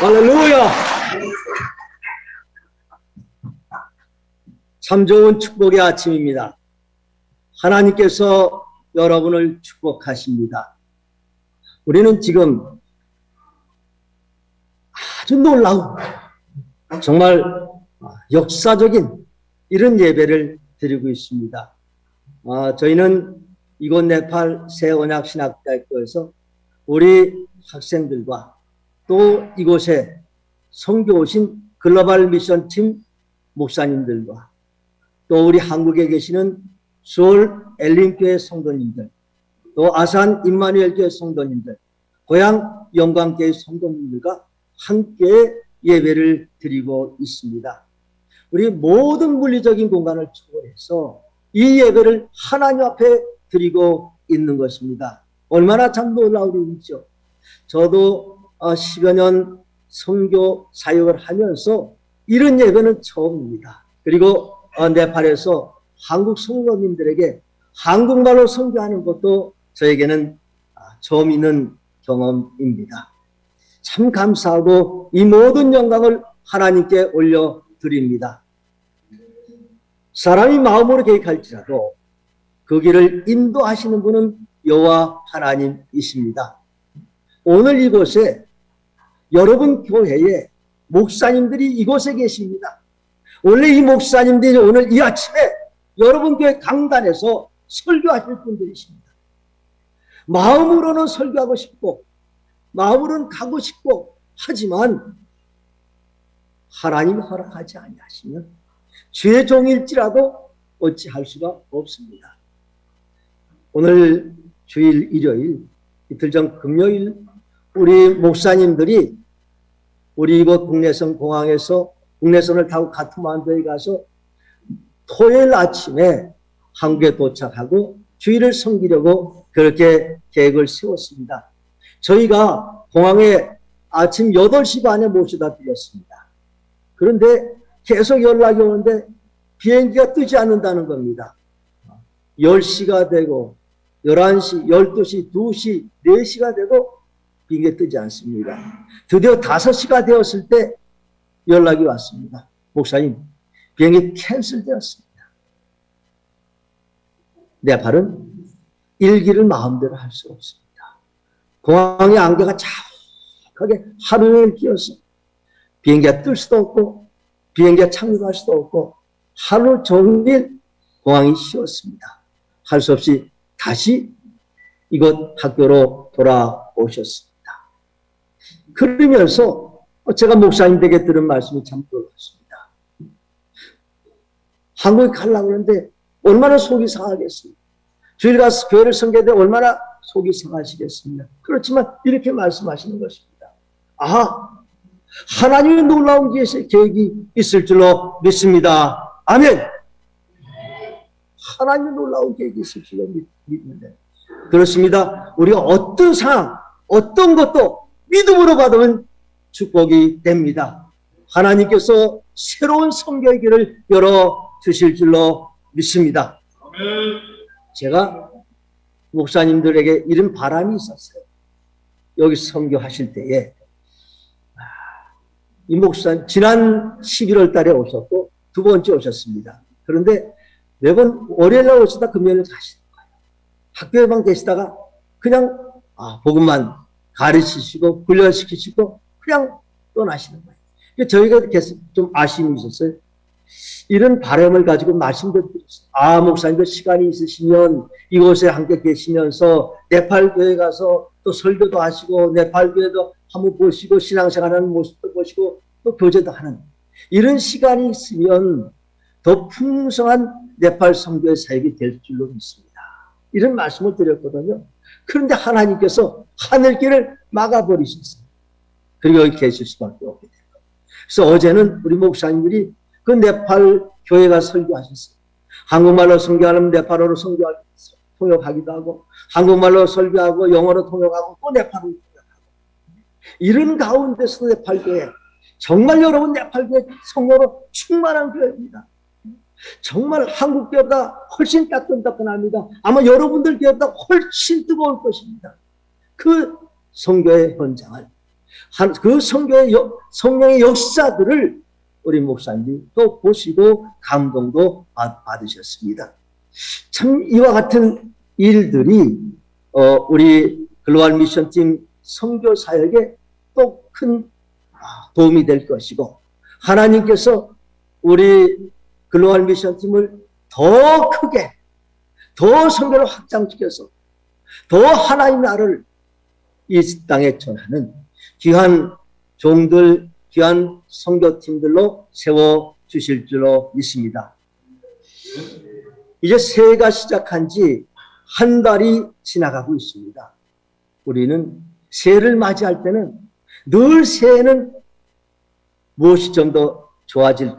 할렐루야! 참 좋은 축복의 아침입니다. 하나님께서 여러분을 축복하십니다. 우리는 지금 아주 놀라운, 정말 역사적인 이런 예배를 드리고 있습니다. 저희는 이곳 네팔 새언약신학대학교에서 우리 학생들과 또 이곳에 선교 오신 글로벌 미션팀 목사님들과 또 우리 한국에 계시는 서울 엘림교회 성도님들, 또 아산 임마누엘교회 성도님들, 고향 영광교회 성도님들과 함께 예배를 드리고 있습니다. 우리 모든 물리적인 공간을 초월해서 이 예배를 하나님 앞에 드리고 있는 것입니다. 얼마나 참 놀라운 일이죠. 저도 10여 년 선교 사역을 하면서 이런 예배는 처음입니다. 그리고 네팔에서 한국 성도님들에게 한국말로 선교하는 것도 저에게는 처음 있는 경험입니다. 참 감사하고 이 모든 영광을 하나님께 올려드립니다. 사람이 마음으로 계획할지라도 그 길을 인도하시는 분은 여호와 하나님이십니다. 오늘 이곳에 여러분 교회에 목사님들이 이곳에 계십니다. 원래 이 목사님들이 오늘 이 아침에 여러분 교회 강단에서 설교하실 분들이십니다. 마음으로는 설교하고 싶고 마음으로는 가고 싶고 하지만 하나님이 허락하지 아니하시면 죄의 종일지라도 어찌할 수가 없습니다. 오늘 주일 일요일 이틀 전 금요일 우리 목사님들이 우리 이곳 국내선 공항에서 국내선을 타고 카트만두에 가서 토요일 아침에 한국에 도착하고 주일을 섬기려고 그렇게 계획을 세웠습니다. 저희가 공항에 아침 8시 반에 모셔다 드렸습니다. 그런데 계속 연락이 오는데 비행기가 뜨지 않는다는 겁니다. 10시가 되고 11시, 12시, 2시, 4시가 되고 비행기가 뜨지 않습니다. 드디어 5시가 되었을 때 연락이 왔습니다. 목사님, 비행기 캔슬되었습니다. 네팔은 일기를 마음대로 할 수 없습니다. 공항에 안개가 자욱하게 하루 종일 끼어서 비행기가 뜰 수도 없고 비행기가 착륙할 수도 없고 하루 종일 공항이 쉬었습니다. 할 수 없이 다시 이곳 학교로 돌아오셨습니다. 그러면서 제가 목사님에게 들은 말씀이 참 놀랐습니다. 한국에 가려고 하는데 얼마나 속이 상하겠습니까? 주일 가서 교회를 섬기는데 얼마나 속이 상하시겠습니까? 그렇지만 이렇게 말씀하시는 것입니다. 하나님의 놀라운 계획이 있을 줄로 믿습니다. 아멘. 하나님의 놀라운 계획이 있을 줄로 믿는데 그렇습니다. 우리가 어떤 상황, 어떤 것도 믿음으로 받으면 축복이 됩니다. 하나님께서 새로운 선교의 길을 열어주실 줄로 믿습니다. 제가 목사님들에게 이런 바람이 있었어요. 여기 선교하실 때에 이 목사님 지난 11월 달에 오셨고 두 번째 오셨습니다. 그런데 매번 월요일날 오시다 금요일에 가시는 거예요. 학교에만 계시다가 그냥 복음만 가르치시고 훈련시키시고 그냥 떠나시는 거예요. 저희가 계속 좀 아쉬움이 있었어요. 이런 바람을 가지고 말씀드렸어요. 목사님도 시간이 있으시면 이곳에 함께 계시면서 네팔 교회 가서 또 설교도 하시고 네팔 교회도 한번 보시고 신앙생활하는 모습도 보시고 또 교제도 하는 이런 시간이 있으면 더 풍성한 네팔 선교의 사역이 될 줄로 믿습니다. 이런 말씀을 드렸거든요. 그런데 하나님께서 하늘길을 막아버리셨어요. 그리고 여기 계실 수밖에 없게 된 거예요. 그래서 어제는 우리 목사님들이 그 네팔 교회가 설교하셨어요. 한국말로 설교하면 네팔어로 통역하기도 하고 한국말로 설교하고 영어로 통역하고 또 네팔어로 통역하고 이런 가운데서 네팔 교회 정말 여러분 네팔 교회 성도로 충만한 교회입니다. 정말 한국 교회보다 훨씬 따끈따끈합니다. 아마 여러분들 교회보다 훨씬 뜨거울 것입니다. 그 선교의 현장을 그 성령의 역사들을 우리 목사님이 또 보시고 감동도 받으셨습니다. 참 이와 같은 일들이 우리 글로벌 미션팀 선교 사역에 또 큰 도움이 될 것이고, 하나님께서 우리 글로벌 미션팀을 더 크게, 더 선교를 확장시켜서 더 하나님의 나라를 이 땅에 전하는 귀한 종들, 귀한 선교팀들로 세워주실 줄로 믿습니다. 이제 새해가 시작한 지 한 달이 지나가고 있습니다. 우리는 새해를 맞이할 때는 늘 새해는 무엇이 좀 더 좋아질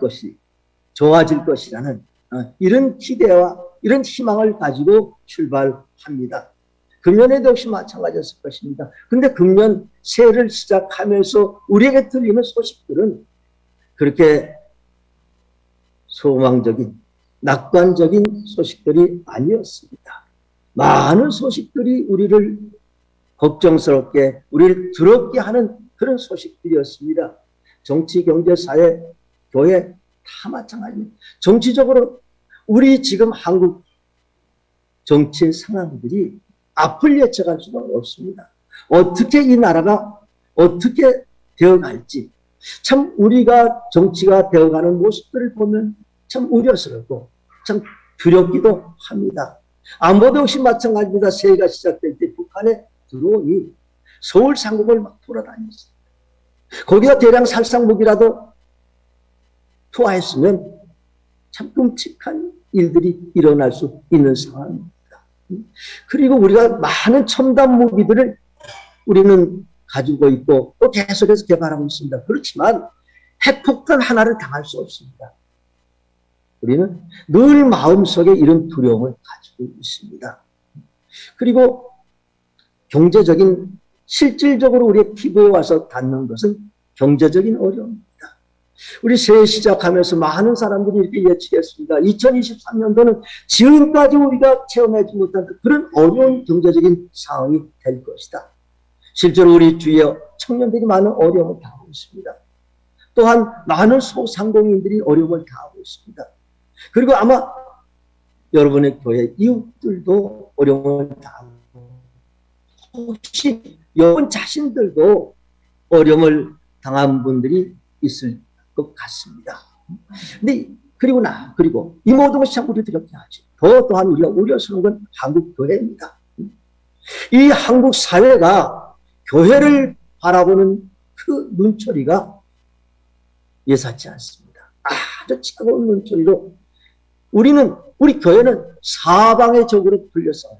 것이라는 이런 기대와 이런 희망을 가지고 출발합니다. 금년에도 역시 마찬가지였을 것입니다. 그런데 금년 새해를 시작하면서 우리에게 들리는 소식들은 그렇게 소망적인, 낙관적인 소식들이 아니었습니다. 많은 소식들이 우리를 걱정스럽게, 우리를 두렵게 하는 그런 소식들이었습니다. 정치, 경제, 사회, 교회 다 마찬가지입니다. 정치적으로 우리 지금 한국 정치 상황들이 앞을 예측할 수가 없습니다. 어떻게 이 나라가 어떻게 되어갈지, 참 우리가 정치가 되어가는 모습들을 보면 참 우려스럽고 참 두렵기도 합니다. 안보도 역시 마찬가지입니다. 새해가 시작될 때 북한의 드론이 서울 상공을 막 돌아다녔습니다. 거기다 대량 살상무기라도 투하했으면 참 끔찍한 일들이 일어날 수 있는 상황입니다. 그리고 우리가 많은 첨단 무기들을 우리는 가지고 있고 또 계속해서 개발하고 있습니다. 그렇지만 핵폭탄 하나를 당할 수 없습니다. 우리는 늘 마음속에 이런 두려움을 가지고 있습니다. 그리고 경제적인, 실질적으로 우리의 피부에 와서 닿는 것은 경제적인 어려움입니다. 우리 새해 시작하면서 많은 사람들이 이렇게 예측했습니다. 2023년도는 지금까지 우리가 체험하지 못한 그런 어려운 경제적인 상황이 될 것이다. 실제로 우리 주위에 청년들이 많은 어려움을 당하고 있습니다. 또한 많은 소상공인들이 어려움을 당하고 있습니다. 그리고 아마 여러분의 교회 이웃들도 어려움을 당하고, 혹시 여러분 자신들도 어려움을 당한 분들이 있을 것 같습니다. 근데 그리고 이 모든 것이 참 우리 두렵게 하지. 또한 우리가 우려스러운 건 한국 교회입니다. 이 한국 사회가 교회를 바라보는 그 눈초리가 예사치 않습니다. 아주 차가운 눈초리로 우리 교회는 사방의 적으로 불려서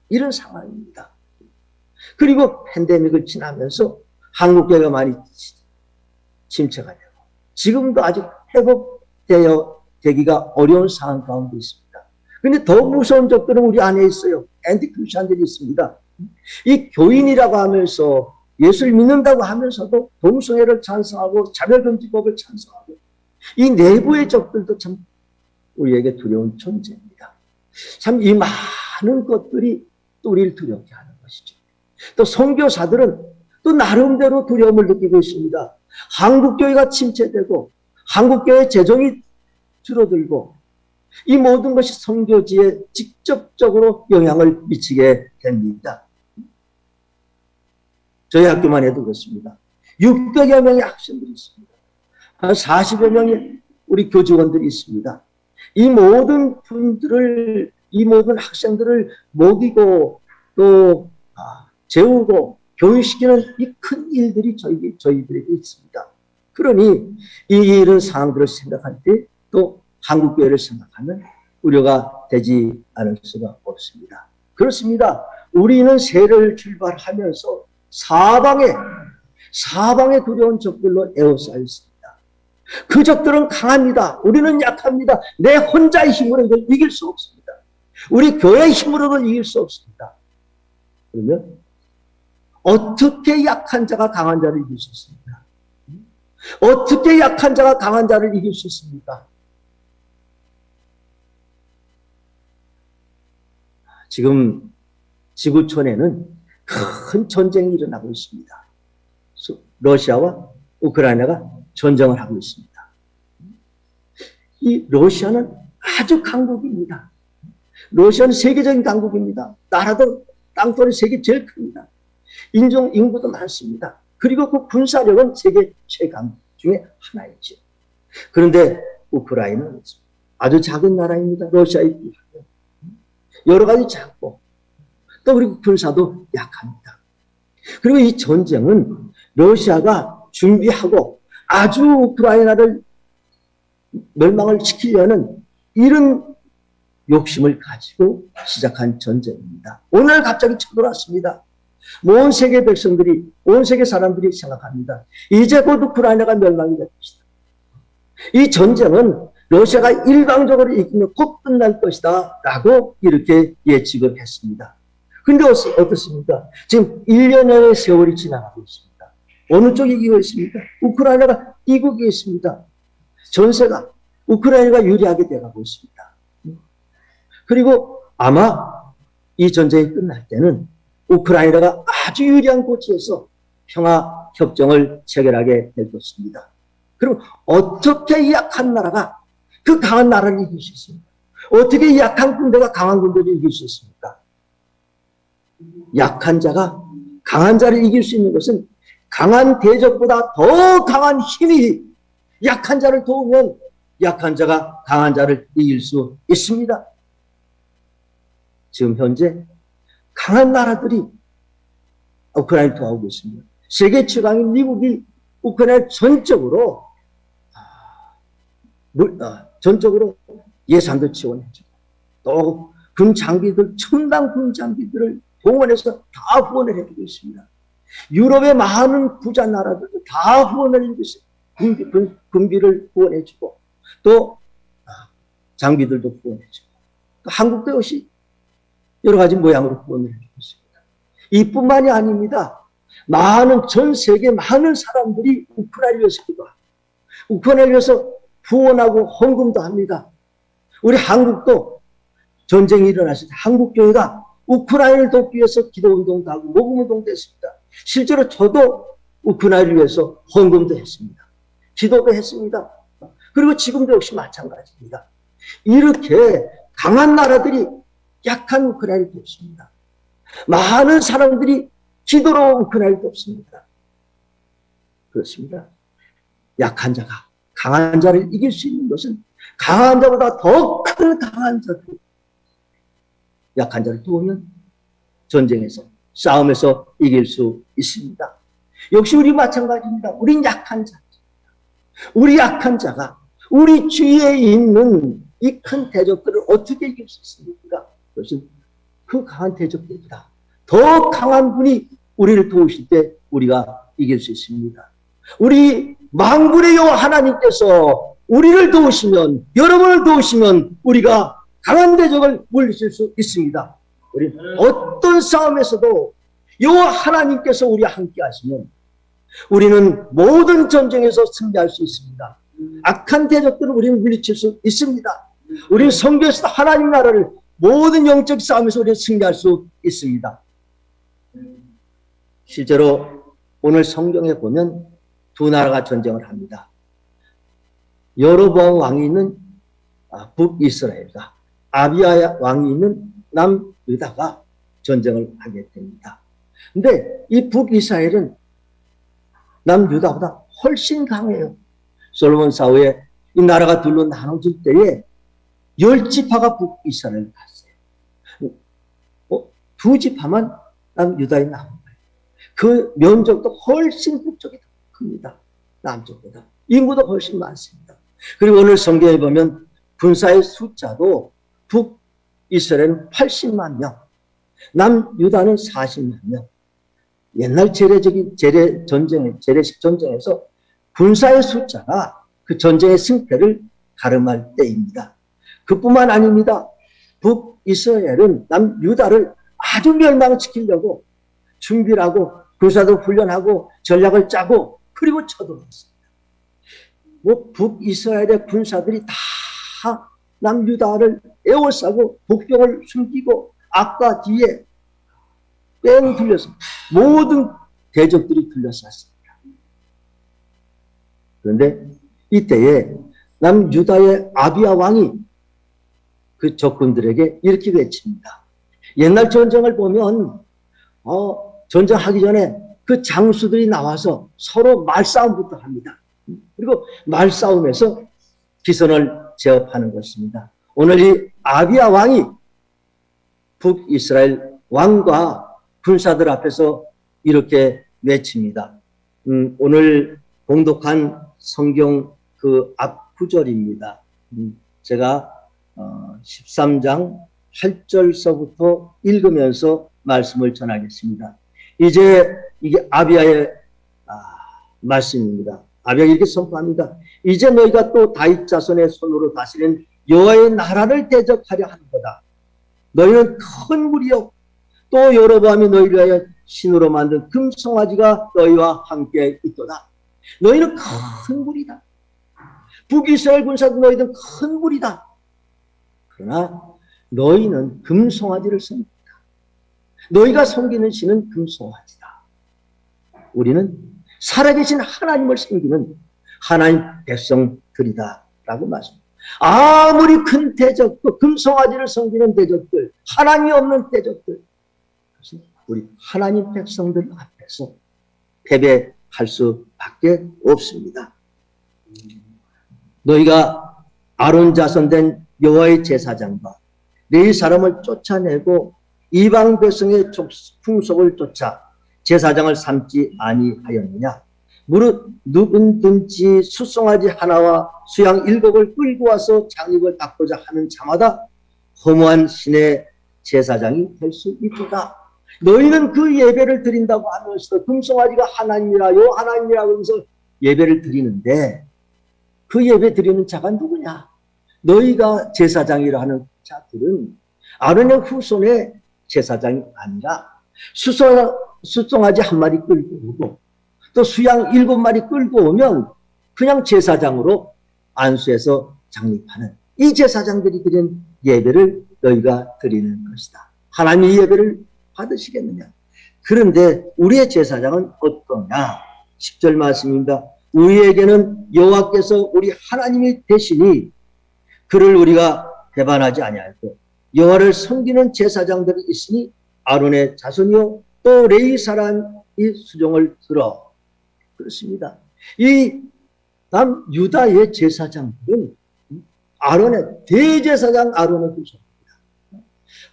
이런 상황입니다. 그리고 팬데믹을 지나면서 한국 교회가 많이 침체가 되고 지금도 아직 회복되기가 어려운 상황 가운데 있습니다. 그런데 더 무서운 적들은 우리 안에 있어요. 앤티크리스천들이 있습니다. 이 교인이라고 하면서 예수를 믿는다고 하면서도 동성애를 찬성하고 차별금지법을 찬성하고 이 내부의 적들도 참 우리에게 두려운 존재입니다. 참 이 많은 것들이 또 우리를 두렵게 하는 것이죠. 또 선교사들은 또 나름대로 두려움을 느끼고 있습니다. 한국교회가 침체되고 한국교회 재정이 줄어들고 이 모든 것이 선교지에 직접적으로 영향을 미치게 됩니다. 저희 학교만 해도 그렇습니다. 600여 명의 학생들이 있습니다. 한 40여 명의 우리 교직원들이 있습니다. 이 모든 학생들을 먹이고 또 재우고 교육시키는 이 큰 일들이 저희들에게 있습니다. 그러니 이런 상황들을 생각할 때 또 한국교회를 생각하면 우려가 되지 않을 수가 없습니다. 그렇습니다. 우리는 새해를 출발하면서 사방에 두려운 적들로 에워싸여 있습니다. 그 적들은 강합니다. 우리는 약합니다. 내 혼자의 힘으로 이걸 이길 수 없습니다. 우리 교회의 힘으로는 이길 수 없습니다. 그러면 어떻게 약한 자가 강한 자를 이길 수 있습니까? 어떻게 약한 자가 강한 자를 이길 수 있습니까? 지금 지구촌에는 큰 전쟁이 일어나고 있습니다. 러시아와 우크라이나가 전쟁을 하고 있습니다. 이 러시아는 아주 강국입니다. 러시아는 세계적인 강국입니다. 나라도 땅덩어리 세계 제일 큽니다. 인구도 많습니다. 그리고 그 군사력은 세계 최강국 중에 하나이죠. 그런데 우크라이나는 아주 작은 나라입니다. 러시아에 비하면. 여러 가지 작고 또 그리고 군사도 약합니다. 그리고 이 전쟁은 러시아가 준비하고 아주 우크라이나를 멸망을 시키려는 이런 욕심을 가지고 시작한 전쟁입니다. 오늘 갑자기 쳐들어왔습니다. 온 세계 백성들이, 온 세계 사람들이 생각합니다. 이제 곧 우크라이나가 멸망이 될 것이다. 이 전쟁은 러시아가 일방적으로 이기면 곧 끝날 것이다 라고 이렇게 예측을 했습니다. 근데 어떻습니까? 지금 1년의 세월이 지나가고 있습니다. 어느 쪽이 이기고 있습니까? 우크라이나가 이기고 있습니다. 전세가 우크라이나가 유리하게 돼가고 있습니다. 그리고 아마 이 전쟁이 끝날 때는 우크라이나가 아주 유리한 고지에서 평화 협정을 체결하게 될 것입니다. 그럼 어떻게 이 약한 나라가 그 강한 나라를 이길 수 있습니까? 어떻게 이 약한 군대가 강한 군대를 이길 수 있습니까? 약한 자가 강한 자를 이길 수 있는 것은 강한 대적보다 더 강한 힘이 약한 자를 도우면 약한 자가 강한 자를 이길 수 있습니다. 지금 현재 강한 나라들이 우크라이나를 도와주고 있습니다. 세계 최강인 미국이 우크라이나 전적으로 예산도 지원해주고 또 군 장비들, 첨단 군 장비들을 동원해서 다 후원을 해주고 있습니다. 유럽의 많은 부자 나라들도 다 후원을 해주고 있습니다. 군비를 후원해주고 또 장비들도 후원해주고 또 한국도 역시 여러 가지 모양으로 후원을 해주고 있습니다. 이뿐만이 아닙니다. 전 세계 많은 사람들이 우크라이나를 위해서 기도하고 우크라이나를 위해서 후원하고 헌금도 합니다. 우리 한국도 전쟁이 일어났을 때 한국교회가 우크라이나를 돕기 위해서 기도운동도 하고 모금운동도 했습니다. 실제로 저도 우크라이나를 위해서 헌금도 했습니다. 기도도 했습니다. 그리고 지금도 역시 마찬가지입니다. 이렇게 강한 나라들이 약한 우크라이나를 돕습니다. 많은 사람들이 기도로 우크라이나를 돕습니다. 그렇습니다. 약한 자가 강한 자를 이길 수 있는 것은 강한 자보다 더 큰 강한 자들, 약한 자를 도우면 전쟁에서, 싸움에서 이길 수 있습니다. 역시 우리 마찬가지입니다. 우린 약한 자. 우리 약한 자가 우리 주위에 있는 이 큰 대적들을 어떻게 이길 수 있습니까? 그것은 그 강한 대적들보다 더 강한 분이 우리를 도우실 때 우리가 이길 수 있습니다. 우리 만군의 여호와 하나님께서 우리를 도우시면, 여러분을 도우시면 우리가 강한 대적을 물리칠 수 있습니다. 우리 어떤 싸움에서도 여호와 하나님께서 우리와 함께 하시면 우리는 모든 전쟁에서 승리할 수 있습니다. 악한 대적들을 우리는 물리칠 수 있습니다. 우리는 성경에서 하나님 나라를 모든 영적 싸움에서 우리는 승리할 수 있습니다. 실제로 오늘 성경에 보면 두 나라가 전쟁을 합니다. 여로보암 왕이 있는 북이스라엘과 아비야 왕이 있는 남유다가 전쟁을 하게 됩니다. 근데 이 북이스라엘은 남유다보다 훨씬 강해요. 솔로몬 사후에 이 나라가 둘로 나눠질 때에 10지파가 북이스라엘을 갔어요. 두 지파만 남유다에 남은 거예요. 그 면적도 훨씬 북쪽이 더 큽니다. 남쪽보다. 인구도 훨씬 많습니다. 그리고 오늘 성경에 보면 군사의 숫자도 북이스라엘은 80만 명, 남유다는 40만 명. 옛날 재래식 전쟁에서 군사의 숫자가 그 전쟁의 승패를 가름할 때입니다. 그뿐만 아닙니다. 북이스라엘은 남유다를 아주 멸망시키려고 준비를 하고 군사도 훈련하고 전략을 짜고 그리고 쳐들어왔습니다. 북이스라엘의 군사들이 다 남유다를 에워싸고 복병을 숨기고 앞과 뒤에 뺑 둘러서 모든 대적들이 둘러쌌습니다. 그런데 이때에 남유다의 아비야 왕이 그 적군들에게 이렇게 외칩니다. 옛날 전쟁을 보면 전쟁하기 전에 그 장수들이 나와서 서로 말싸움부터 합니다. 그리고 말싸움에서 기선을 제압하는 것입니다. 오늘 이 아비야 왕이 북이스라엘 왕과 군사들 앞에서 이렇게 외칩니다. 오늘 봉독한 성경 그 앞 구절입니다. 제가 13장 8절서부터 읽으면서 말씀을 전하겠습니다. 이제 이게 아비야의 말씀입니다. 아비야가 이렇게 선포합니다. 이제 너희가 또 다윗 자손의 손으로 다스리는 여호와의 나라를 대적하려 하는 거다. 너희는 큰 무리요 또 여로보암이 너희를 위하여 신으로 만든 금송아지가 너희와 함께 있도다. 너희는 큰 무리다. 북이스라엘 군사도 너희는 큰 무리다. 그러나 너희는 금송아지를 섬긴다. 너희가 섬기는 신은 금송아지다. 우리는 살아계신 하나님을 섬기는 하나님 백성들이다 라고 말씀합니다. 아무리 큰 대적도 금송아지를 섬기는 대적들, 하나님이 없는 대적들, 우리 하나님 백성들 앞에서 패배할 수밖에 없습니다. 너희가 아론 자손 된 여호와의 제사장과 레위 사람을 쫓아내고 이방 백성의 풍속을 쫓아 제사장을 삼지 아니하였느냐? 무릇 누구든지 숫송아지 하나와 수양 7을 끌고 와서 장육을 닦고자 하는 자마다 허무한 신의 제사장이 될 수 있도다. 너희는 그 예배를 드린다고 하면서도 금송아지가 하나님이라요 하나님이라고 하면서 예배를 드리는데 그 예배 드리는 자가 누구냐? 너희가 제사장이라 하는 자들은 아론의 후손의 제사장이 아니라 숫송아지 한 마리 끌고 오고 또 수양 7마리 끌고 오면 그냥 제사장으로 안수해서 장립하는 이 제사장들이 드린 예배를 너희가 드리는 것이다. 하나님의 예배를 받으시겠느냐? 그런데 우리의 제사장은 어떠냐? 10절 말씀입니다. 우리에게는 여호와께서 우리 하나님이 되시니 그를 우리가 배반하지 아니하고 여호와를 섬기는 제사장들이 있으니 아론의 자손이요 또 레위 사람이 수종을 들어. 그렇습니다. 이 남유다의 제사장들은 아론의 대제사장 아론의 후손입니다.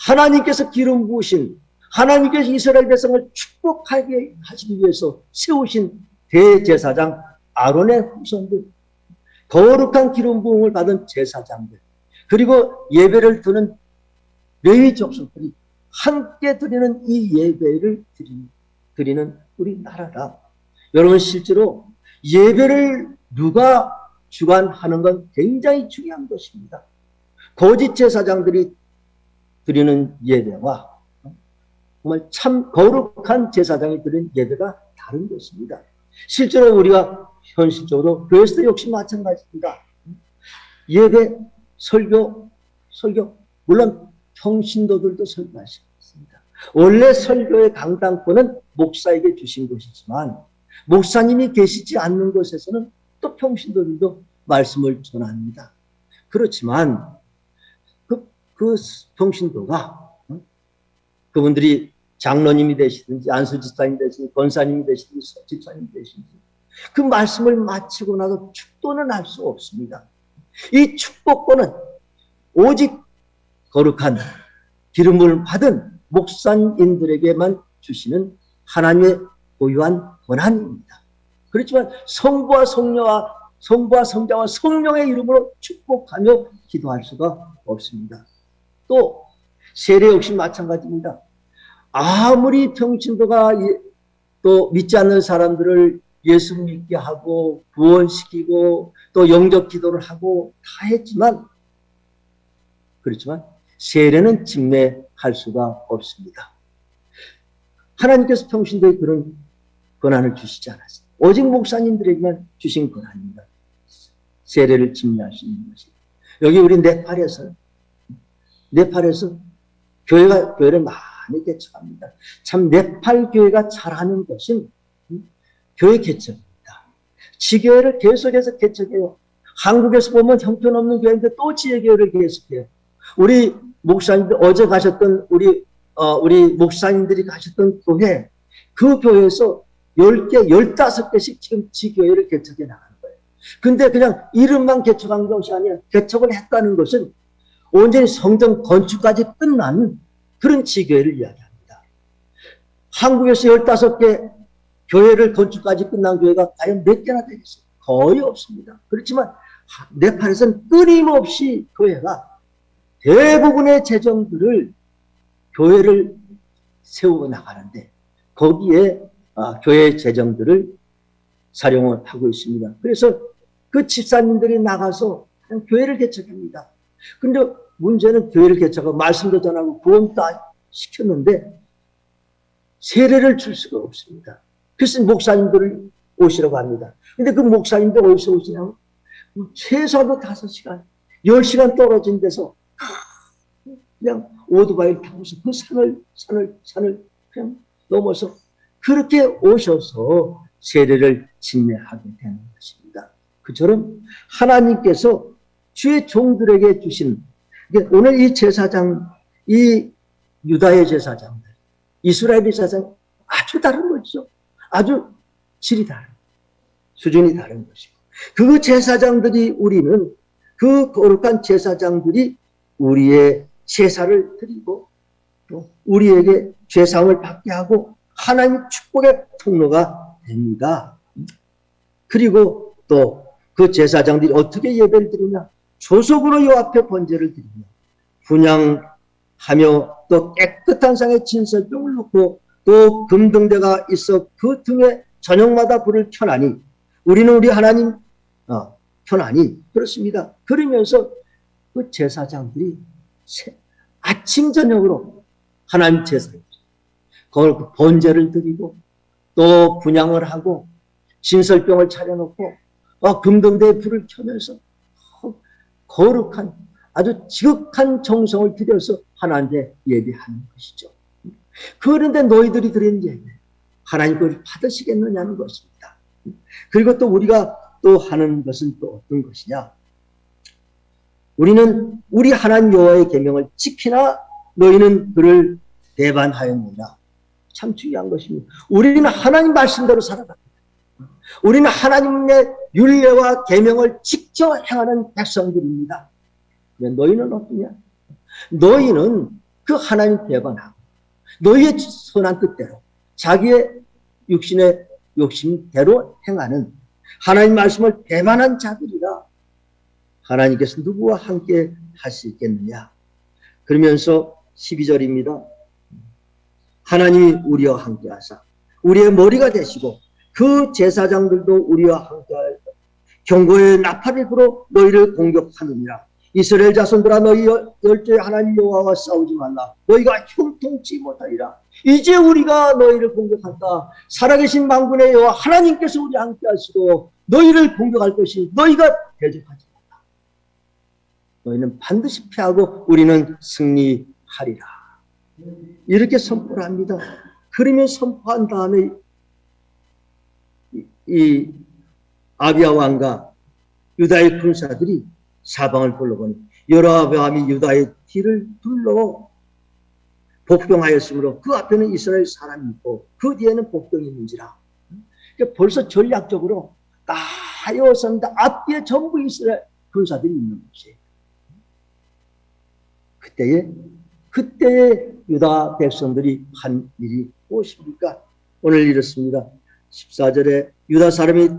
하나님께서 기름 부으신 하나님께서 이스라엘 백성을 축복하게 하시기 위해서 세우신 대제사장 아론의 후손들, 거룩한 기름 부음을 받은 제사장들, 그리고 예배를 드는 레위 족속들이 함께 드리는 이 예배를 드리는 우리 나라다. 여러분 실제로 예배를 누가 주관하는 건 굉장히 중요한 것입니다. 거짓 제사장들이 드리는 예배와 정말 참 거룩한 제사장이 드리는 예배가 다른 것입니다. 실제로 우리가 현실적으로 교회에서도 역시 마찬가지입니다. 예배, 설교, 물론 평신도들도 설교할 수 있습니다. 원래 설교의 강당권은 목사에게 주신 것이지만 목사님이 계시지 않는 곳에서는 또 평신도들도 말씀을 전합니다. 그렇지만 그 평신도가 그분들이 장로님이 되시든지 안수집사님이 되시든지 권사님이 되시든지 집사님이 되시든지 그 말씀을 마치고 나서 축도는 할 수 없습니다. 이 축복권은 오직 거룩한 기름을 받은 목사님들에게만 주시는 하나님의 고유한 권한입니다. 그렇지만 성부와 성자와 성령의 이름으로 축복하며 기도할 수가 없습니다. 또 세례 역시 마찬가지입니다. 아무리 평신도가 또 믿지 않는 사람들을 예수 믿게 하고 구원시키고 또 영접 기도를 하고 다 했지만 그렇지만 세례는 집례할 수가 없습니다. 하나님께서 평신도에 그런 권한을 주시지 않았습니다. 오직 목사님들에게만 주신 권한입니다. 세례를 집례할 수 있는 것입니다. 여기 우리 네팔에서 교회를 많이 개척합니다. 참 네팔 교회가 잘하는 것은 교회 개척입니다. 지교회를 계속해서 개척해요. 한국에서 보면 형편없는 교회인데 또 지혜교회를 계속해요. 우리 목사님들, 어제 가셨던 우리 목사님들이 가셨던 교회, 그 교회에서 10개, 15개씩 지금 지교회를 개척해 나가는 거예요. 근데 그냥 이름만 개척한 것이 아니라 개척을 했다는 것은 온전히 성전 건축까지 끝난 그런 지교회를 이야기합니다. 한국에서 15개 교회를 건축까지 끝난 교회가 과연 몇 개나 되겠어요? 거의 없습니다. 그렇지만 네팔에서는 끊임없이 교회가 대부분의 재정들을 교회를 세우고 나가는데 거기에 교회 재정들을 사용을 하고 있습니다. 그래서 그 집사님들이 나가서 그냥 교회를 개척합니다. 근데 문제는 교회를 개척하고 말씀도 전하고 구원 다 시켰는데 세례를 줄 수가 없습니다. 그래서 목사님들을 오시라고 합니다. 근데 그 목사님들 어디서 오시냐고? 최소한도 5시간, 10시간 떨어진 데서 그냥 오토바이를 타고서 그 산을 그냥 넘어서 그렇게 오셔서 세례를 진례하게 되는 것입니다. 그처럼 하나님께서 주의 종들에게 주신, 오늘 이 제사장, 이 유다의 제사장들, 이스라엘의 제사장 아주 다른 거죠. 아주 질이 다른, 수준이 다른 것이고, 그 제사장들이 우리는, 그 거룩한 제사장들이 우리의 제사를 드리고 또 우리에게 죄사함을 받게 하고 하나님 축복의 통로가 됩니다. 그리고 또 그 제사장들이 어떻게 예배를 드리냐? 조속으로 요 앞에 번제를 드리며 분향하며 또 깨끗한 상에 진설병을 놓고 또 금등대가 있어 그 등에 저녁마다 불을 켜나니 우리는 우리 하나님 켜나니 그렇습니다. 그러면서 그 제사장들이 아침 저녁으로 하나님 제사를 그걸 번제를 드리고 또 분향을 하고 진설병을 차려놓고 금등대에 불을 켜면서 거룩한 아주 지극한 정성을 들여서 하나님께 예배하는 것이죠. 그런데 너희들이 드린 예배 하나님 그걸 받으시겠느냐는 것입니다. 그리고 또 우리가 또 하는 것은 또 어떤 것이냐? 우리는 우리 하나님 여호와의 계명을 지키나 너희는 그를 배반하였느냐. 참 중요한 것입니다. 우리는 하나님 말씀대로 살아갑니다. 우리는 하나님의 율례와 계명을 직접 행하는 백성들입니다. 너희는 어떠냐? 너희는 그 하나님 배반하고 너희의 선한 뜻대로 자기의 육신의 욕심대로 행하는 하나님 말씀을 배반한 자들이라 하나님께서 누구와 함께 하시겠느냐. 그러면서 12절입니다. 하나님이 우리와 함께 하사 우리의 머리가 되시고 그 제사장들도 우리와 함께 하여 경고의 나팔을 불어 너희를 공격하느니라. 이스라엘 자손들아 너희 열조의 하나님 여호와와 싸우지 말라. 너희가 형통치 못하리라. 이제 우리가 너희를 공격한다. 살아계신 만군의 여호와 하나님께서 우리와 함께 하시고 너희를 공격할 것이 너희가 대적하지 말라. 너희는 반드시 패하고 우리는 승리하리라. 이렇게 선포를 합니다. 그러면 선포한 다음에 이 아비야 왕과 유다의 군사들이 사방을 둘러보니 여로보암이 유다의 뒤를 둘러 복병하였으므로 그 앞에는 이스라엘 사람이 있고 그 뒤에는 복병이 있는지라. 그러니까 벌써 전략적으로 다 하였습니다. 앞뒤에 전부 이스라엘 군사들이 있는 것이에요. 그때에 유다 백성들이 한 일이 무엇입니까? 오늘 이렇습니다. 14절에 유다 사람이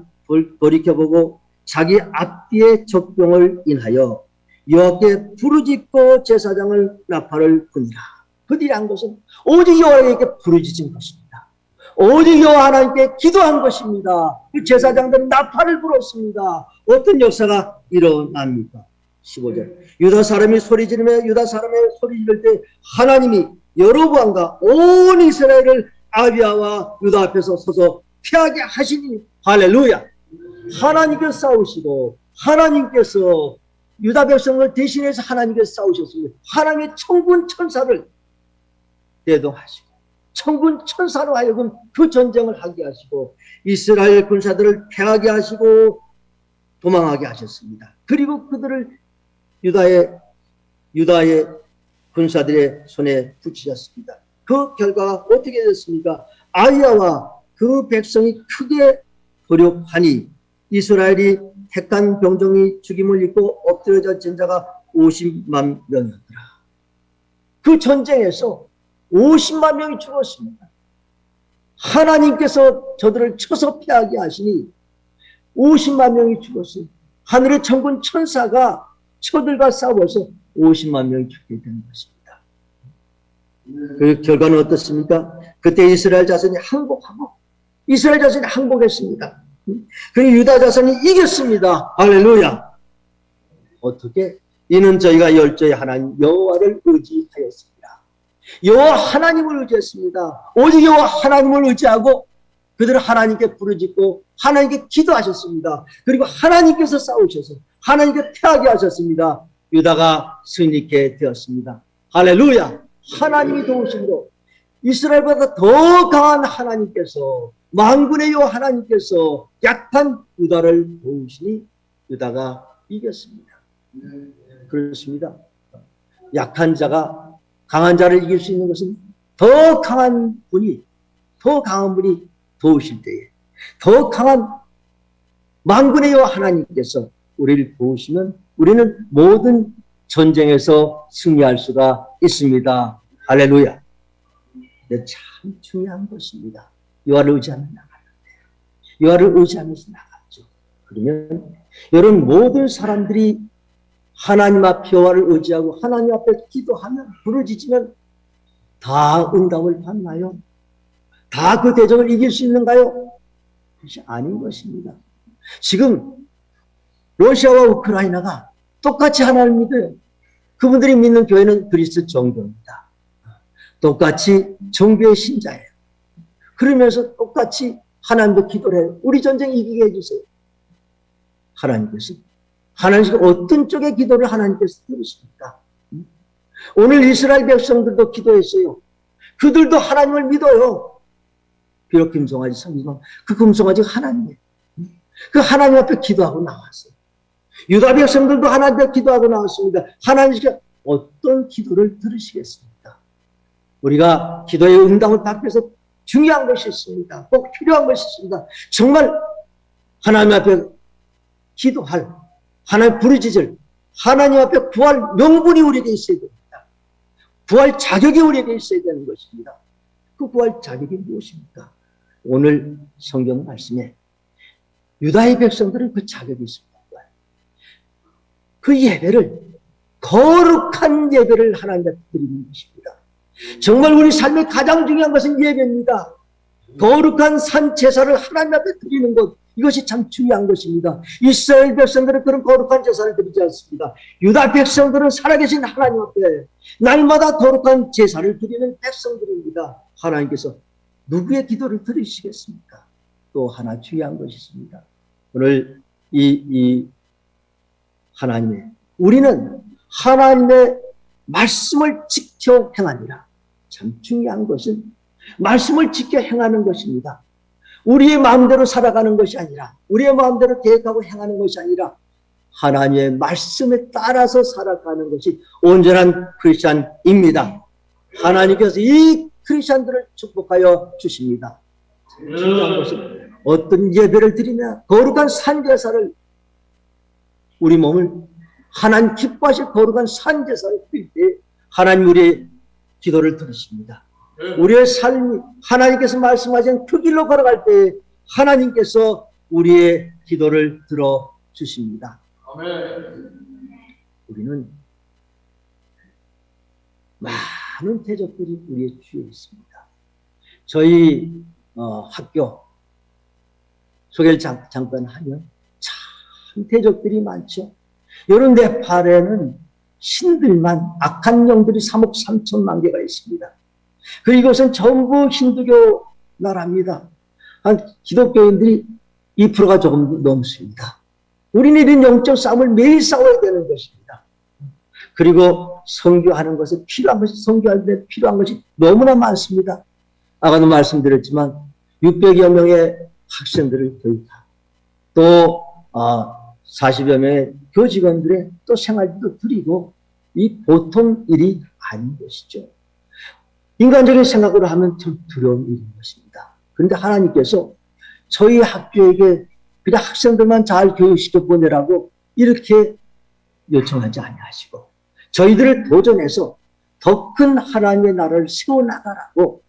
돌이켜보고 자기 앞뒤의 적병을 인하여 여호와께 부르짖고 제사장을 나팔을 부니라. 그들이 한 것은 오직 여호와에게 부르짖은 것입니다. 오직 여호와 하나님께 기도한 것입니다. 그 제사장들은 나팔을 불었습니다. 어떤 역사가 일어납니까? 15절 유다 사람이 소리 지르며 유다 사람의 소리 지를 때 하나님이 여로보암과 온 이스라엘을 아비야와 유다 앞에서 서서 피하게 하시니 할렐루야. 하나님께서 싸우시고 하나님께서 유다 백성을 대신해서 하나님께서 싸우셨습니다. 하나님의 천군 천사를 대동하시고 천군 천사로 하여금 그 전쟁을 하게 하시고 이스라엘 군사들을 패하게 하시고 도망하게 하셨습니다. 그리고 그들을 유다의 군사들의 손에 붙이셨습니다. 그 결과가 어떻게 됐습니까? 아이야와 그 백성이 크게 도력하니 이스라엘이 택한 병정이 죽임을 입고 엎드려져 진 자가 50만 명이었더라. 그 전쟁에서 50만 명이 죽었습니다. 하나님께서 저들을 쳐서 패하게 하시니 50만 명이 죽었어요. 하늘의 천군 천사가 저들과 싸워서 50만 명이 죽게 되는 것입니다. 그 결과는 어떻습니까? 그때 이스라엘 자손이 항복했습니다. 그리고 유다 자손이 이겼습니다. 할렐루야. 어떻게? 이는 저희가 열조의 하나님 여호와를 의지하였습니다. 여호와 하나님을 의지했습니다. 오직 여호와 하나님을 의지하고 그들은 하나님께 부르짖고 하나님께 기도하셨습니다. 그리고 하나님께서 싸우셔서 하나님께 패하게 하셨습니다. 유다가 승리케 되었습니다. 할렐루야. 하나님이 도우심으로 이스라엘보다 더 강한 하나님께서 만군의 여호와 하나님께서 약한 유다를 도우시니 유다가 이겼습니다. 그렇습니다. 약한 자가 강한 자를 이길 수 있는 것은 더 강한 분이 도우실 때에 더 강한 만군의 여호와 하나님께서 우리를 도우시면 우리는 모든 전쟁에서 승리할 수가 있습니다. 할렐루야. 참 중요한 것입니다. 여호와를 의지하면 나가는데요. 여호와를 의지하면서 나가죠. 그러면 여러분 모든 사람들이 하나님 앞에 여호와를 의지하고 하나님 앞에 기도하면 부르짖으면 다 응답을 받나요? 다 그 대적을 이길 수 있는가요? 그것이 아닌 것입니다. 지금 러시아와 우크라이나가 똑같이 하나님을 믿어요. 그분들이 믿는 교회는 그리스도 정교입니다. 똑같이 정교의 신자예요. 그러면서 똑같이 하나님도 기도를 해요. 우리 전쟁 이기게 해주세요. 하나님께서 어떤 쪽의 기도를 하나님께서 들으십니까? 오늘 이스라엘 백성들도 기도했어요. 그들도 하나님을 믿어요. 비록 금송아지 섬기지만 그 금송아지 하나님이에요. 그 하나님 앞에 기도하고 나왔어요. 유다 백성들도 하나님 앞에 기도하고 나왔습니다. 하나님께서 어떤 기도를 들으시겠습니까? 우리가 기도의 응답을 받기 위해서 중요한 것이 있습니다. 꼭 필요한 것이 있습니다. 정말 하나님 앞에 기도할, 하나님 부르짖을, 하나님 앞에 구할 명분이 우리에게 있어야 됩니다. 구할 자격이 우리에게 있어야 되는 것입니다. 그 구할 자격이 무엇입니까? 오늘 성경 말씀에 유다의 백성들은 그 자격이 있습니다. 그 예배를, 거룩한 예배를 하나님 앞에 드리는 것입니다. 정말 우리 삶의 가장 중요한 것은 예배입니다. 거룩한 산 제사를 하나님 앞에 드리는 것, 이것이 참 중요한 것입니다. 이스라엘 백성들은 그런 거룩한 제사를 드리지 않습니다. 유다 백성들은 살아계신 하나님 앞에 날마다 거룩한 제사를 드리는 백성들입니다. 하나님께서 누구의 기도를 들으시겠습니까? 또 하나 중요한 것이 있습니다. 오늘 우리는 하나님의 말씀을 지켜 행하니라. 참 중요한 것은 말씀을 지켜 행하는 것입니다. 우리의 마음대로 살아가는 것이 아니라, 우리의 마음대로 계획하고 행하는 것이 아니라 하나님의 말씀에 따라서 살아가는 것이 온전한 크리스찬입니다. 하나님께서 이 크리스찬들을 축복하여 주십니다. 중요한 것은 어떤 예배를 드리냐, 거룩한 산제사를, 우리 몸을 하나님 기뻐하실 거룩한 산제사를 드릴 때 하나님 우리의 기도를 들으십니다. 우리의 삶이 하나님께서 말씀하신 그 길로 걸어갈 때 하나님께서 우리의 기도를 들어주십니다. 우리는 많은 대적들이 우리의 주위에 있습니다. 저희 학교 소개를 잠깐 하면 참 대적들이 많죠. 여러분 네팔에는 신들만, 악한 영들이 3억 3천만 개가 있습니다. 그리고 이것은 전부 힌두교 나라입니다. 기독교인들이 2%가 조금 넘습니다. 우리는 이런 영적 싸움을 매일 싸워야 되는 것입니다. 그리고 선교하는 것에 필요한 것이, 선교할 때 필요한 것이 너무나 많습니다. 아까도 말씀드렸지만 600여 명의 학생들을 교육하고 또 40여 명의 교직원들의 또 생활비도 드리고 이 보통 일이 아닌 것이죠. 인간적인 생각으로 하면 참 두려운 일인 것입니다. 그런데 하나님께서 저희 학교에게 그냥 학생들만 잘 교육시켜 보내라고 이렇게 요청하지 아니하시고 저희들을 도전해서 더 큰 하나님의 나라를 세워나가라고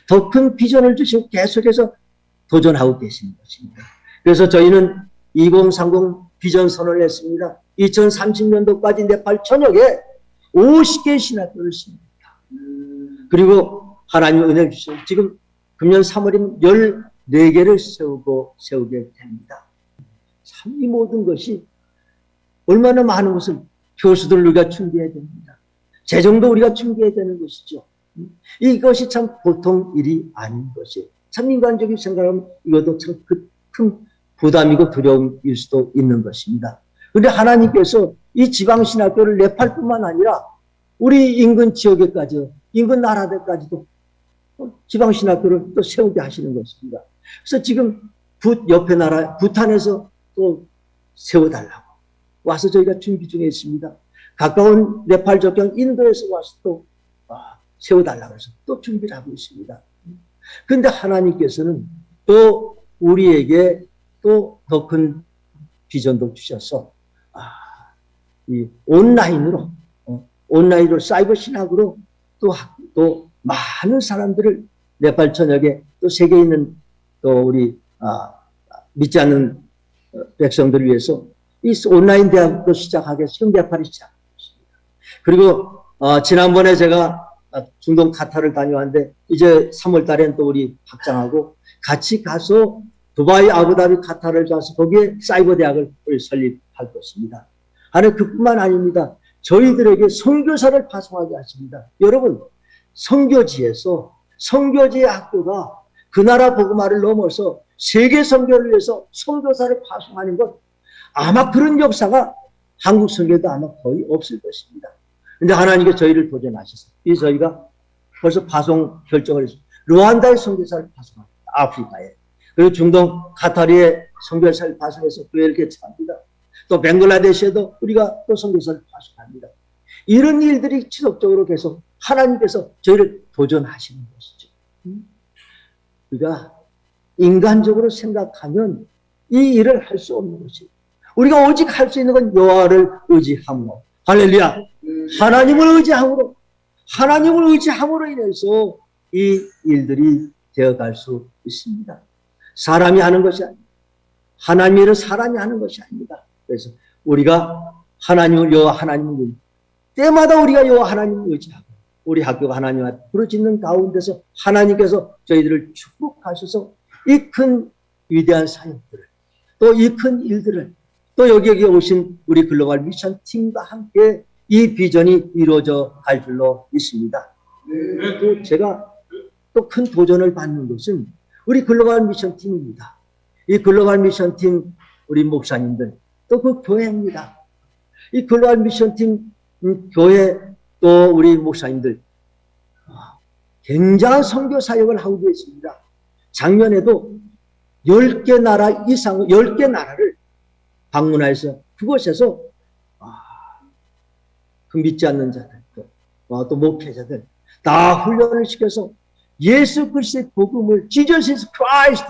더 큰 비전을 주시고 계속해서 도전하고 계시는 것입니다. 그래서 저희는 2030 비전 선언을 했습니다. 2030년도까지 네팔 전역에 50개의 신학교를 씁니다. 그리고 하나님 은혜를 주셔서 지금 금년 3월이면 14개를 세우게 됩니다. 참 이 모든 것이 얼마나 많은 것을 교수들 우리가 준비해야 됩니다. 재정도 우리가 준비해야 되는 것이죠. 이것이 참 보통 일이 아닌 것이 참 인간적인 생각하면 이것도 참 큰 부담이고 두려움일 수도 있는 것입니다. 그런데 하나님께서 이 지방신학교를 네팔뿐만 아니라 우리 인근 지역에까지 인근 나라들까지도 지방신학교를 또 세우게 하시는 것입니다. 그래서 지금 옆에 나라 부탄에서 또 세워달라고 와서 저희가 준비 중에 있습니다. 가까운 네팔 접경 인도에서 와서 또 세워달라고 해서 또 준비를 하고 있습니다. 그런데 하나님께서는 또 우리에게 또 더 큰 비전도 주셔서 이 온라인으로 사이버 신학으로 또 많은 사람들을 네팔 전역에 또 세계에 있는 또 우리 믿지 않는 백성들을 위해서 이 온라인 대학도 시작하게 지금 네팔이 시작했습니다. 그리고 지난번에 제가 중동 카타르를 다녀왔는데 이제 3월 달엔 또 우리 학장하고 같이 가서 두바이, 아부다비, 카타르를 가서 거기에 사이버 대학을 설립할 것입니다. 아니 그뿐만 아닙니다. 저희들에게 선교사를 파송하게 하십니다. 여러분 선교지에서 선교지의 학교가 그 나라 복음화를 넘어서 세계 선교를 위해서 선교사를 파송하는 것 아마 그런 역사가 한국 선교도 아마 거의 없을 것입니다. 그런데 하나님께 저희를 도전하셔서 이 저희가 벌써 파송 결정을 했습니다. 루안다의 선교사를 파송합니다. 아프리카에. 그리고 중동 카타르의 선교사를 파송해서 교회를 개척합니다. 또 벵글라데시에도 우리가 또 선교사를 파송합니다. 이런 일들이 지속적으로 계속 하나님께서 저희를 도전하시는 것이죠. 우리가 인간적으로 생각하면 이 일을 할 수 없는 것이 우리가 오직 할 수 있는 건 여호와를 의지함으로 할렐루야 하나님을 의지함으로 인해서 이 일들이 되어갈 수 있습니다. 사람이 하는 것이 아닙니다. 하나님의 일은 사람이 하는 것이 아닙니다. 그래서 우리가 여호와 하나님을 때마다 우리가 여호와 하나님을 의지하고 우리 학교가 하나님 앞에 부르짖는 가운데서 하나님께서 저희들을 축복하셔서 이 큰 위대한 사역들을 또 이 큰 일들을 또 여기에 오신 우리 글로벌 미션 팀과 함께 이 비전이 이루어져 갈 줄로 믿습니다. 또 제가 또 큰 도전을 받는 것은 우리 글로벌 미션 팀입니다. 이 글로벌 미션 팀 우리 목사님들 또 그 교회입니다. 이 글로벌 미션 팀 교회 또 우리 목사님들 굉장한 선교 사역을 하고 계십니다. 작년에도 10개 나라 이상 10개 나라를 방문해서 그곳에서 그 믿지 않는 자들 또 목회자들 다 훈련을 시켜서 예수 그리스도의 복음을 Jesus is Christ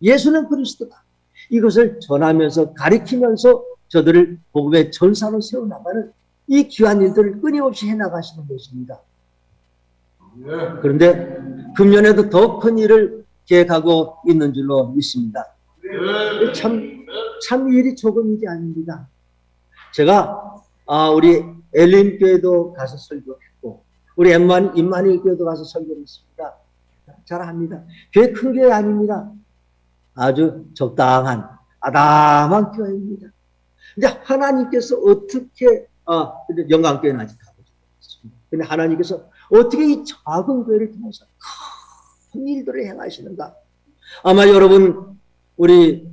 예수는 그리스도다 이것을 전하면서 가리키면서 저들을 복음의 전사로 세워나가는 이 귀한 일들을 끊임없이 해나가시는 것입니다. 그런데 금년에도 더 큰 일을 계획하고 있는 줄로 믿습니다. 참 일이 조금이지 아닙니다. 제가 우리 엘림교회도 가서 설교했고 우리 임만희 교회도 가서 설교했습니다. 잘합니다. 교회 큰 교회 아닙니다. 아주 적당한 아담한 교회입니다. 근데 하나님께서 어떻게 영광교회는 아직 가고 있습니다. 근데 하나님께서 어떻게 이 작은 교회를 통해서 큰 일들을 행하시는가? 아마 여러분 우리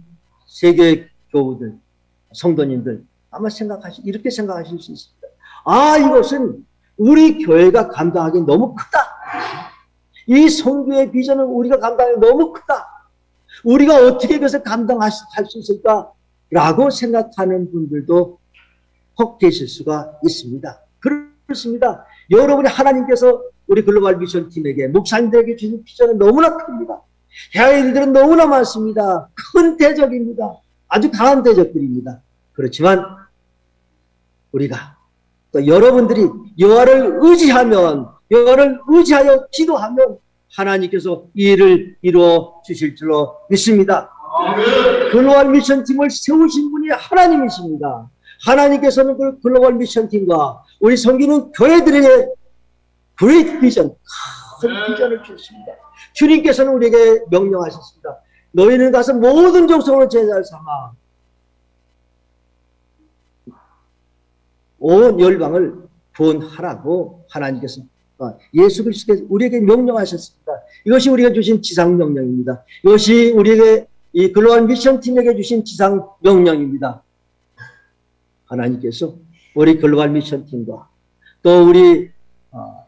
세계 교우들 성도님들 아마 이렇게 생각하실 수 있습니다. 이것은 우리 교회가 감당하기 너무 크다. 이 선교의 비전은 우리가 감당하기 너무 크다. 우리가 어떻게 그것을 감당할 수 있을까? 라고 생각하는 분들도 혹 계실 수가 있습니다. 그렇습니다. 여러분이 하나님께서 우리 글로벌 미션 팀에게, 목사님들에게 주신 비전은 너무나 큽니다. 해야 할 일들은 너무나 많습니다. 큰 대적입니다. 아주 강한 대적들입니다. 그렇지만 우리가 또 여러분들이 여호와를 의지하여 기도하면 하나님께서 이 일을 이루어 주실 줄로 믿습니다. 글로벌 미션팀을 세우신 분이 하나님이십니다. 하나님께서는 그 글로벌 미션팀과 우리 섬기는 교회들에게 그레이트 비전, 큰 비전을 주셨습니다. 주님께서는 우리에게 명령하셨습니다. 너희는 가서 모든 족속으로 제자를 삼아 온 열방을 구원하라고 하나님께서 예수 그리스도께서 우리에게 명령하셨습니다. 이것이 우리가 주신 지상 명령입니다. 이것이 우리에게 이 글로벌 미션팀에게 주신 지상 명령입니다. 하나님께서 우리 글로벌 미션팀과 또 우리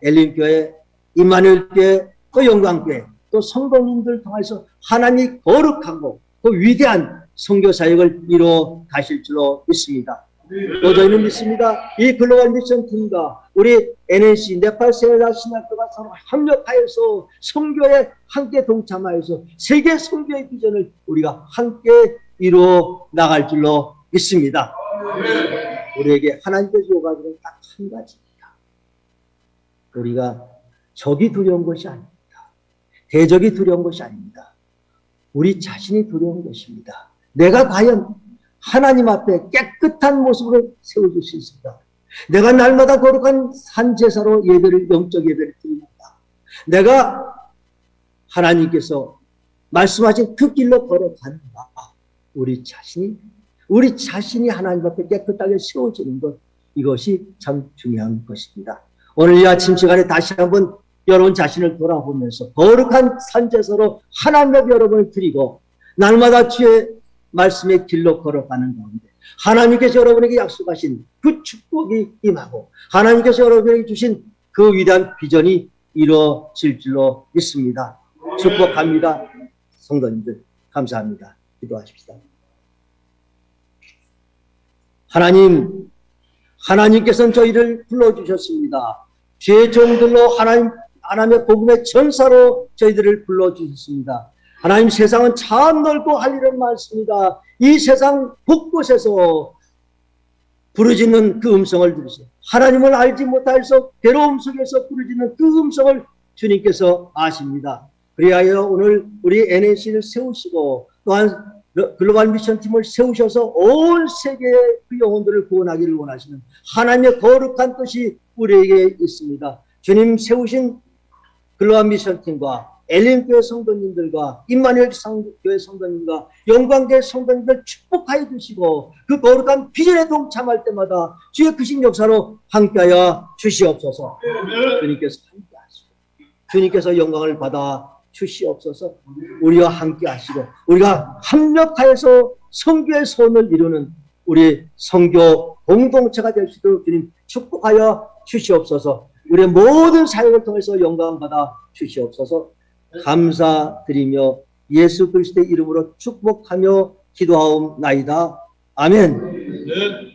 엘림교회, 임마누엘교회, 또 영광교회, 또 성도님들 통해서 하나님이 거룩하고 또 위대한 선교 사역을 이루어 가실 줄로 믿습니다. 또 저희는 믿습니다. 이 글로벌 미션팀과 우리 NNC, 네팔 세라 신학교가 서로 협력하여서 선교에 함께 동참하여서 세계 선교의 비전을 우리가 함께 이루어 나갈 줄로 믿습니다. 우리에게 하나님께서 요구하는 딱 한 가지입니다. 우리가 적이 두려운 것이 아닙니다. 대적이 두려운 것이 아닙니다. 우리 자신이 두려운 것입니다. 내가 과연 하나님 앞에 깨끗한 모습으로 세워줄 수 있을까? 내가 날마다 거룩한 산제사로 예배를, 영적 예배를 드립니다. 내가 하나님께서 말씀하신 그 길로 걸어가는가? 우리 자신이 하나님 앞에 깨끗하게 세워지는 것, 이것이 참 중요한 것입니다. 오늘 이 아침 시간에 다시 한번 여러분 자신을 돌아보면서 거룩한 산제사로 하나님 앞에 여러분을 드리고 날마다 주의 말씀의 길로 걸어가는 가운데 하나님께서 여러분에게 약속하신 그 축복이 임하고 하나님께서 여러분에게 주신 그 위대한 비전이 이루어질 줄로 믿습니다. 축복합니다. 성도님들 감사합니다. 기도하십시다. 하나님께서는 저희를 불러주셨습니다. 죄의 종들로 하나님의 복음의 전사로 저희들을 불러주셨습니다. 하나님, 세상은 참 넓고 할 일은 많습니다. 이 세상 곳곳에서 부르짖는 그 음성을 들으세요. 하나님을 알지 못하여서 괴로움 속에서 부르짖는 그 음성을 주님께서 아십니다. 그리하여 오늘 우리 NNC를 세우시고 또한 글로벌 미션팀을 세우셔서 온 세계의 그 영혼들을 구원하기를 원하시는 하나님의 거룩한 뜻이 우리에게 있습니다. 주님 세우신 글로벌 미션팀과 엘림교회 성도님들과 임마누엘 교회 성도님과 영광교회 성도님들 축복하여 주시고 그 거룩한 비전에 동참할 때마다 주의 크신 역사로 함께하여 주시옵소서. 주님께서 함께하시고 주님께서 영광을 받아 주시옵소서. 우리와 함께하시고 우리가 합력하여서 선교의 소원을 이루는 우리 선교 공동체가 될 수 있도록 주님 축복하여 주시옵소서. 우리의 모든 사역을 통해서 영광 받아 주시옵소서. 감사드리며 예수 그리스도의 이름으로 축복하며 기도하옵나이다. 아멘.